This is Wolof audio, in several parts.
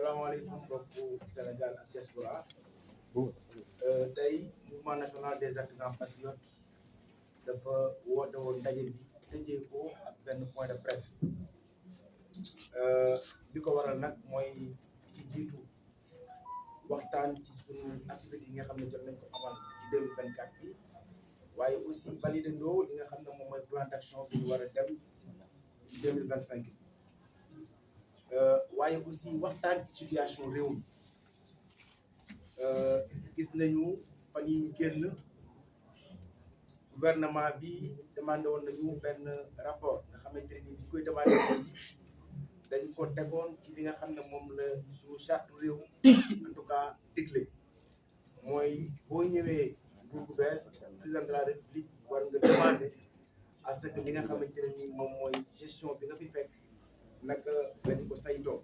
salaamaaleykum mbokku Sénégal ak diaspora tey mouvement national des artisans patriotes dafa woote woon ndaje bi tëjee ko ak benn point de presse li ko waral nag mooy ci jiitu waxtaan ci sunu activité yi nga xam ne jot nañ ko amal ci 2024 bi waaye aussi validé ndoo li nga xam ne moom mooy plan d'action bi ñu war a dem ci 2025 bi waaye aussi waxtaan ci situation réew mi gis nañu fan yi ñu génn gouvernement bi demandé woon nañu benn rapport nga xamante ne ni bi koy demandé dañ ko tegoon ci li nga xam ne moom la suñu charte réew en tout cas digle mooy boo ñëwee nguur gu bees président de la république war nga demander à ce que li nga xamante ne ni moom mooy gestion bi nga fi fekk naka lañ ko saytoo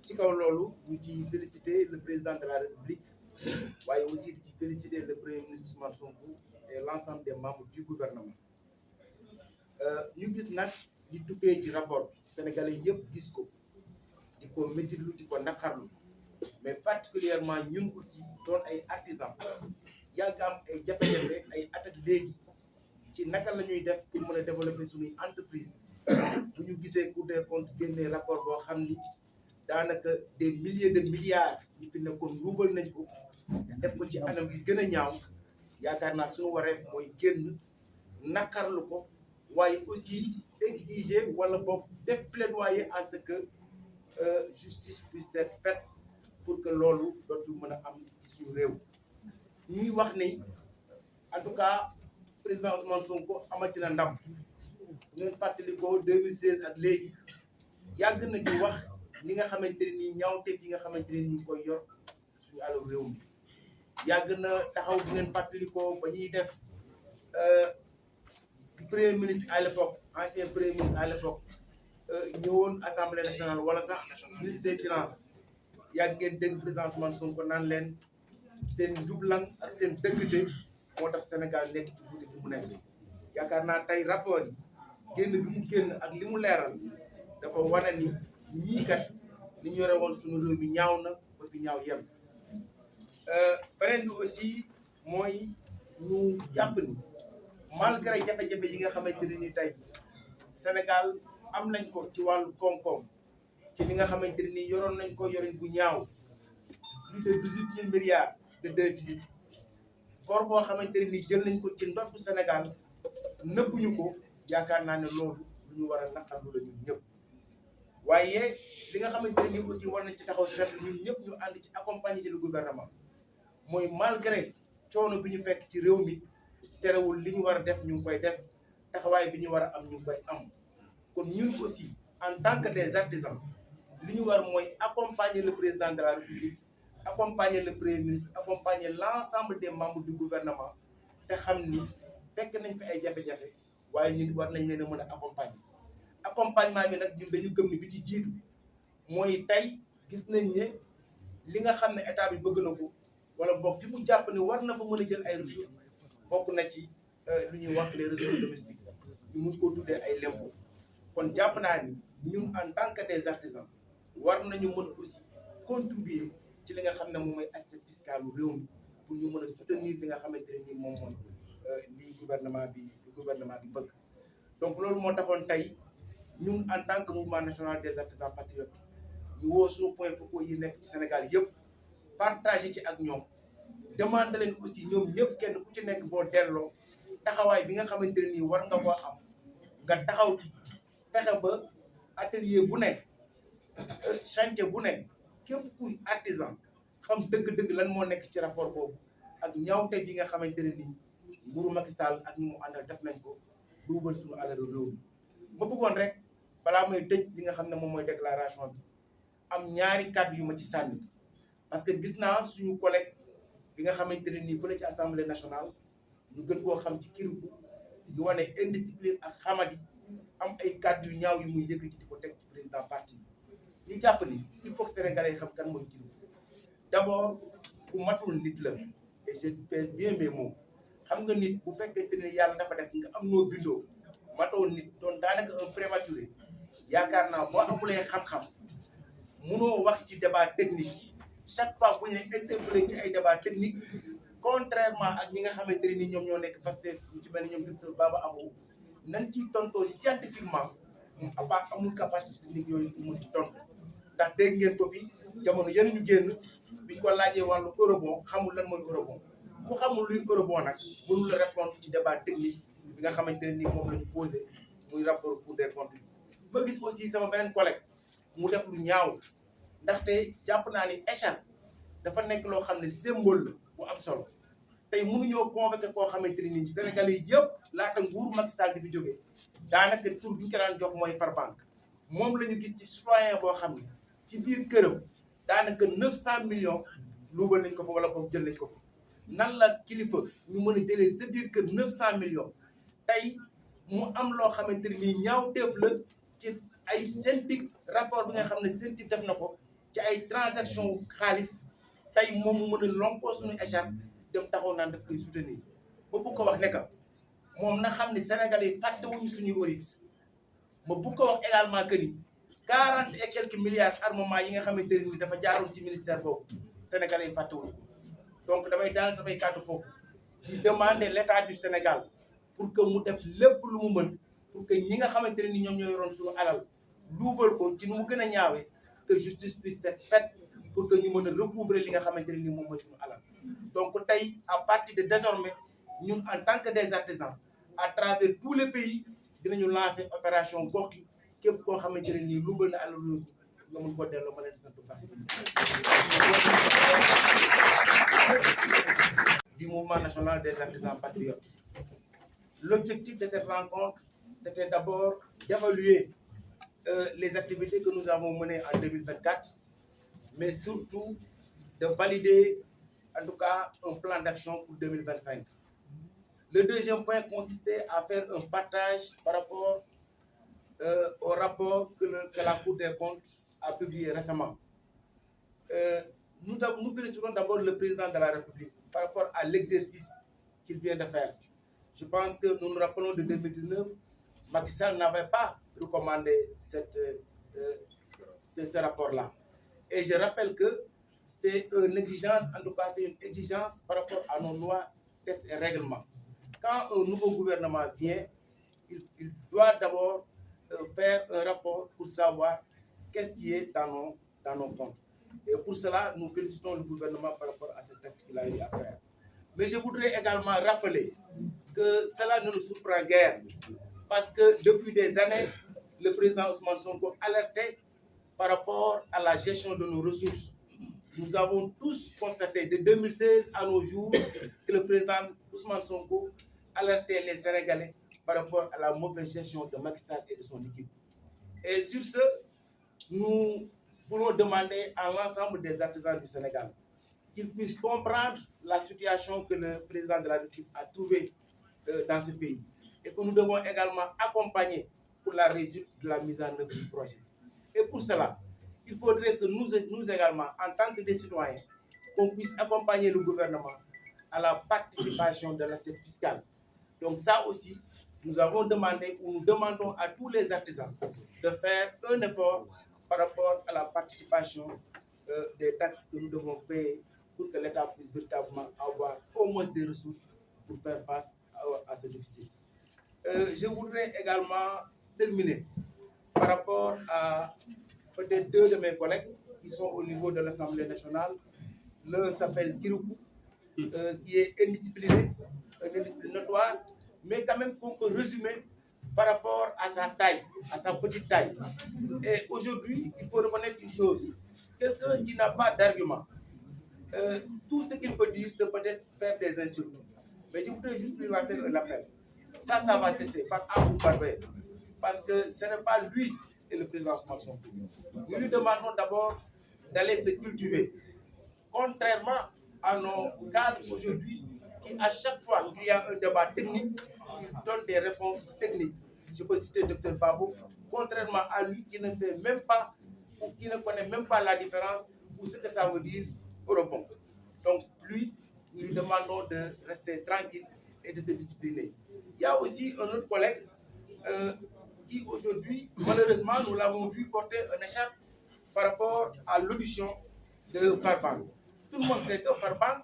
ci kaw loolu ñu ci féliciter le président de la république waaye aussi di ci féliciter le premier ministre Ousmane Sonko et l'ensemble des membres du gouvernement ñu gis nag di tukkee ci rapport bi sénégalais yëpp gis ko di ko métitlu di ko naqarlu mais particulièrement ñun aussi doon ay artisans yàgg am ay jafe-jafe ay at ak léegi ci naka la ñuy def pour mën a développer suñuy entreprise bu ñu gisee Cour des comptes génnee rapport boo xam ni daanaka des milliers de milliards yi fi nekkoon luubal nañ ko def ko ci anam gi gën a ñaaw yaakaar naa suñu wareef mooy génn naqarlu ko waaye aussi exiger wala boog def plaidoyer à ce que justice puisse être faite pour que loolu dootul mën a am ci suñu réew ñuy wax ni en tout cas président Ousmane Sonko amati na ndam ngeen fàttali ko 2016 ak léegi yàgg na di wax ni nga xamante ne nii ñaawteef yi nga xamante ne ñu koy yor suñu àll réew mi yàgg na taxaw bu ngeen fàttali ko ba ñuy def premier ministre à l'époque ancien premier ministre à l'époque ñëwoon assemblée nationale wala sax ministre des finances yàgg ngeen dégg président Ousmane Sonko naan leen seen njublang ak seen dëggte moo tax Sénégal nekk ci guddi gi mu nekk yaakaar naa tey rapport yi génn gi mu génn ak li mu leeral dafa wane ni ñii kat li ñu yore woon suñu réew mi ñaaw na ba fi ñaaw yem beneen bi aussi mooy ñu jàpp ni malgré jafe-jafe yi nga xamante ne ni tey Sénégal am nañ ko ci wàllu koom-koom ci li nga xamante ne ni yoroon nañ ko yorin bu ñaaw plus de 18 000 milliards de déficit bor boo xamante ne ni jël nañ ko ci ndottu Sénégal nëbbuñu ko yaakaar naa ne loolu lu ñu war a naqarlu la ñun ñëpp waaye li nga xamante ne ni aussi war nañ ci taxaw seet ñun ñëpp ñu ànd ci accompagner ci le gouvernement mooy malgré coono bi ñu fekk ci réew mi terewul li ñu war a def ñu ngi koy def taxawaay bi ñu war a am ñu ngi koy am kon ñun aussi en tant que des artisans li ñu war mooy accompagner le président de la République accompagner le premier ministre accompagner l'ensemble des membres du gouvernement te xam ni fekk nañ fi ay jafe-jafe waaye ñun war nañ leen a mën a accompagnement bi nag ñun dañu gëm ni bi ci jiitu mooy tey gis nañ ne li nga xam ne état bi bëgg na ko wala boog fi mu jàpp ne war na fa mën a jël ay ressources bokk na ci lu ñuy wax les ressources domestiques ñu mun koo tuddee ay lempo kon jàpp naa ni ñun en tant que des artisans war nañu mën aussi contribuer ci li nga xam ne moom mooy aspect fiscal lu réew mi pour ñu mën a soutenir li nga xamante ne nii moom mooy li gouvernement bi bëgg donc loolu moo taxoon tey ñun en tant que mouvement national des artisans patriotes ñu woo suñu point focaux yi nekk ci Sénégal yëpp partagé ci ak ñoom demande leen aussi ñoom ñëpp kenn ku ci nekk boo delloo taxawaay bi nga xamante ne nii war nga koo am nga taxaw ci fexe ba atelier bu ne chantier bu ne képp kuy artisan xam dëgg-dëgg lan moo nekk ci rapport boobu ak ñaawte yi nga xamante ne nii nguuru Macky Sall ak ñi mu àndal def nañ ko duubal suñu alalu réew mi ma bëggoon rek balaa may tëj li nga xam ne moom mooy déclaration bi am ñaari kàddu yu ma ci sànni parce que gis naa suñu collègue bi nga xamante ne nii fële ci assemblée nationale ñu gën koo xam ci kiriku ñu wane indiscipline ak xamadi am ay kàddu yu ñaaw yu muy yëkkati di ko teg ci président parti bi ñu jàpp ni il faut que sénégalais yi xam kan mooy kiriku d'abord ku matul nit la et je pèse bien mes mots xam nga nit bu fekkente ne yàlla dafa def nga am noo bindoo matoo nit doon daanaka un prématuré yaakaar naa boo amulee xam-xam munoo wax ci débat technique chaque fois bu ñu interpellé ci ay débat technique contrairement ak ñi nga xamante ni ñoom ñoo nekk Pastef ñu ci mel ni ñoom docteur Baba Abou nañ ciy tontoo scientifiquement moom abaa amul capacité technique yooyu pour mun ci tontu ndax dégg ngeen ko fi jamono yéen ñu génn biñ ko laajee wàllu eurobond xamul lan mooy eurobond ku xamul luy eurobond nag mënul la répondre ci débat technique bi nga xamante ne nii moom la ñu posé muy rapport Cour des comptes ma gis aussi sama beneen collègue mu def lu ñaaw ndaxte jàpp naa ni écharpe dafa nekk loo xam ne symbole la bu am solo tey mënuñoo convoqué koo xamante ni nii Sénégalais yëpp laata nguuru Macky Sall di fi jógee daanaka tur bi ñu ko daan jox mooy Farbank moom la ñu gis ci citoyen boo xam ne ci biir këram daanaka 900 millions luubal nañ ko fa wala boog jël nañ ko fa nan la kilifa ñu mën a jëlee sa biir kër 900 millions tey mu am loo xamante ni nii ñaawteef la ci ay CENTIF rapport bi nga xam ne CENTIF def na ko ci ay transaction xaalis tey moom mu mën a lonkoo suñu écharpe dem taxaw naan daf koy soutenir ba bu ko wax ne que moom na xam ne Sénégalais yi fàttewuñu suñuy orix ma bu ko wax également que ni 40 et quelques milliards armement yi nga xamante ne ni dafa jaaroon ci ministère boobu Sénégalais yi fàttewuñu ko donc damay daal samay kàddu foofu di demander l'État du Sénégal pour que mu def lépp lu mu mën pour que ñi nga xamante ne ni ñoom ñoo yoroon suñu alal luubal ko ci nu mu gën a ñaawee que justice puisse être faite pour que ñu mën a recouvrer li nga xamante ne ni moom mooy suñu alal donc tey à partir de désormais ñun en tant que des artisans à travers tous les pays dinañu lancer opération gox yi képp koo xamante ne nii luubal na alal réew nga mën ko delloo ma leen di sant bu baax du mouvement national des artisans patriotes. L'objectif de cette rencontre, c'était d'abord d'évaluer les activités que nous avons menées en 2024, mais surtout de valider, en tout cas, un plan d'action pour 2025. Le deuxième point consistait à faire un partage par rapport au rapport que la Cour des comptes a publié récemment. Nous félicitons d'abord le président de la République par rapport à l'exercice qu'il vient de faire. Je pense que nous nous rappelons de 2019, Macky Sall n'avait pas recommandé ce rapport-là. Et je rappelle que c'est une exigence, en tout cas c'est une exigence par rapport à nos lois, textes et règlements. Quand un nouveau gouvernement vient, il doit d'abord faire un rapport pour savoir qu'est-ce qui est dans nos comptes. Et pour cela, nous félicitons le gouvernement par rapport à cet acte qu'il a eu à faire. Mais je voudrais également rappeler que cela ne nous surprend guère, parce que depuis des années, le président Ousmane Sonko alertait par rapport à la gestion de nos ressources. Nous avons tous constaté de 2016 à nos jours que le président Ousmane Sonko alertait les Sénégalais par rapport à la mauvaise gestion de Macky Sall et de son équipe. Et sur ce, nous voulons demander à l'ensemble des artisans du Sénégal qu'ils puissent comprendre la situation que le président de la République a trouvée dans ce pays et que nous devons également accompagner pour la réussite de la mise en œuvre du projet. Et pour cela, il faudrait que nous également, en tant que des citoyens, qu'on puisse accompagner le gouvernement à la participation de l'assiette fiscale. Donc ça aussi, nous avons demandé ou nous demandons à tous les artisans de faire un effort par rapport à la participation des taxes que nous devons payer pour que l'État puisse véritablement avoir au moins des ressources pour faire face à ce déficit. Je voudrais également terminer par rapport à peut-être deux de mes collègues qui sont au niveau de l'Assemblée nationale. L'un s'appelle Kiroukou, qui est indiscipliné, un indiscipliné notoire, mais quand même qu'on peut résumer par rapport à sa taille, à sa petite taille. Et aujourd'hui, il faut reconnaître une chose. Quelqu'un qui n'a pas d'argument, tout ce qu'il peut dire, c'est peut-être faire des insultes. Mais je voudrais juste lui lancer un appel. Ça va cesser par A ou par B. Parce que ce n'est pas lui et le président Ousmane Sonko. Nous lui demandons d'abord d'aller se cultiver. Contrairement à nos cadres aujourd'hui, qui à chaque fois qu'il y a un débat technique, ils donnent des réponses techniques. Je peux citer le Dr Babou, contrairement à lui qui ne sait même pas ou qui ne connaît même pas la différence ou ce que ça veut dire eurobond. Donc lui, nous lui demandons de rester tranquille et de se discipliner. Il y a aussi un autre collègue qui aujourd'hui, malheureusement, nous l'avons vu porter un écharpe par rapport à l'audition de Farban. Tout le monde sait que Farban,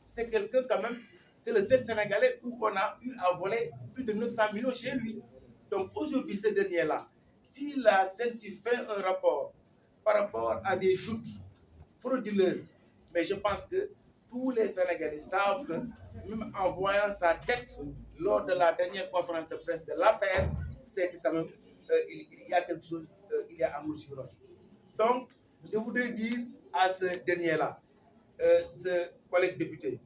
c'est quelqu'un quand même, c'est le seul Sénégalais où on a eu à voler plus de 900 millions chez lui. Donc aujourd'hui, ce dernier-là, si la CENTI fait un rapport par rapport à des doutes frauduleuses, mais je pense que tous les Sénégalais savent que même en voyant sa tête lors de la dernière conférence de presse de l'APR, c'est que quand même il y a quelque chose, il y a un sur roche. Donc, je voudrais dire à ce dernier-là, ce collègue député,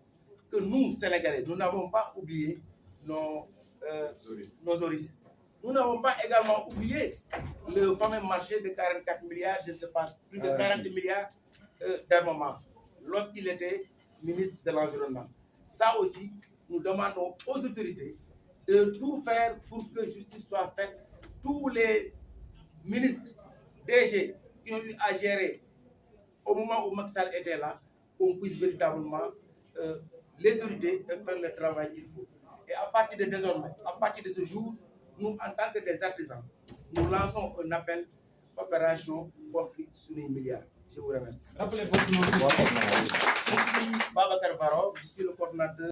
que nous, Sénégalais, nous n'avons pas oublié nos oris. Nous n'avons pas également oublié le fameux marché de 44 milliards, je ne sais pas, plus de 40 milliards d'armement, lorsqu'il était ministre de l'Environnement. Ça aussi, nous demandons aux autorités de tout faire pour que justice soit faite. Tous les ministres, DG, qui ont eu à gérer au moment où Macky Sall était là, qu'on puisse véritablement les autorités faire le travail qu'il faut. Et à partir de désormais, à partir de ce jour, nous, en tant que des artisans, nous lançons un appel opération compris sur les milliards. Je vous remercie. Rappelez votre nom. Je suis Babacar Varo, je suis le coordinateur.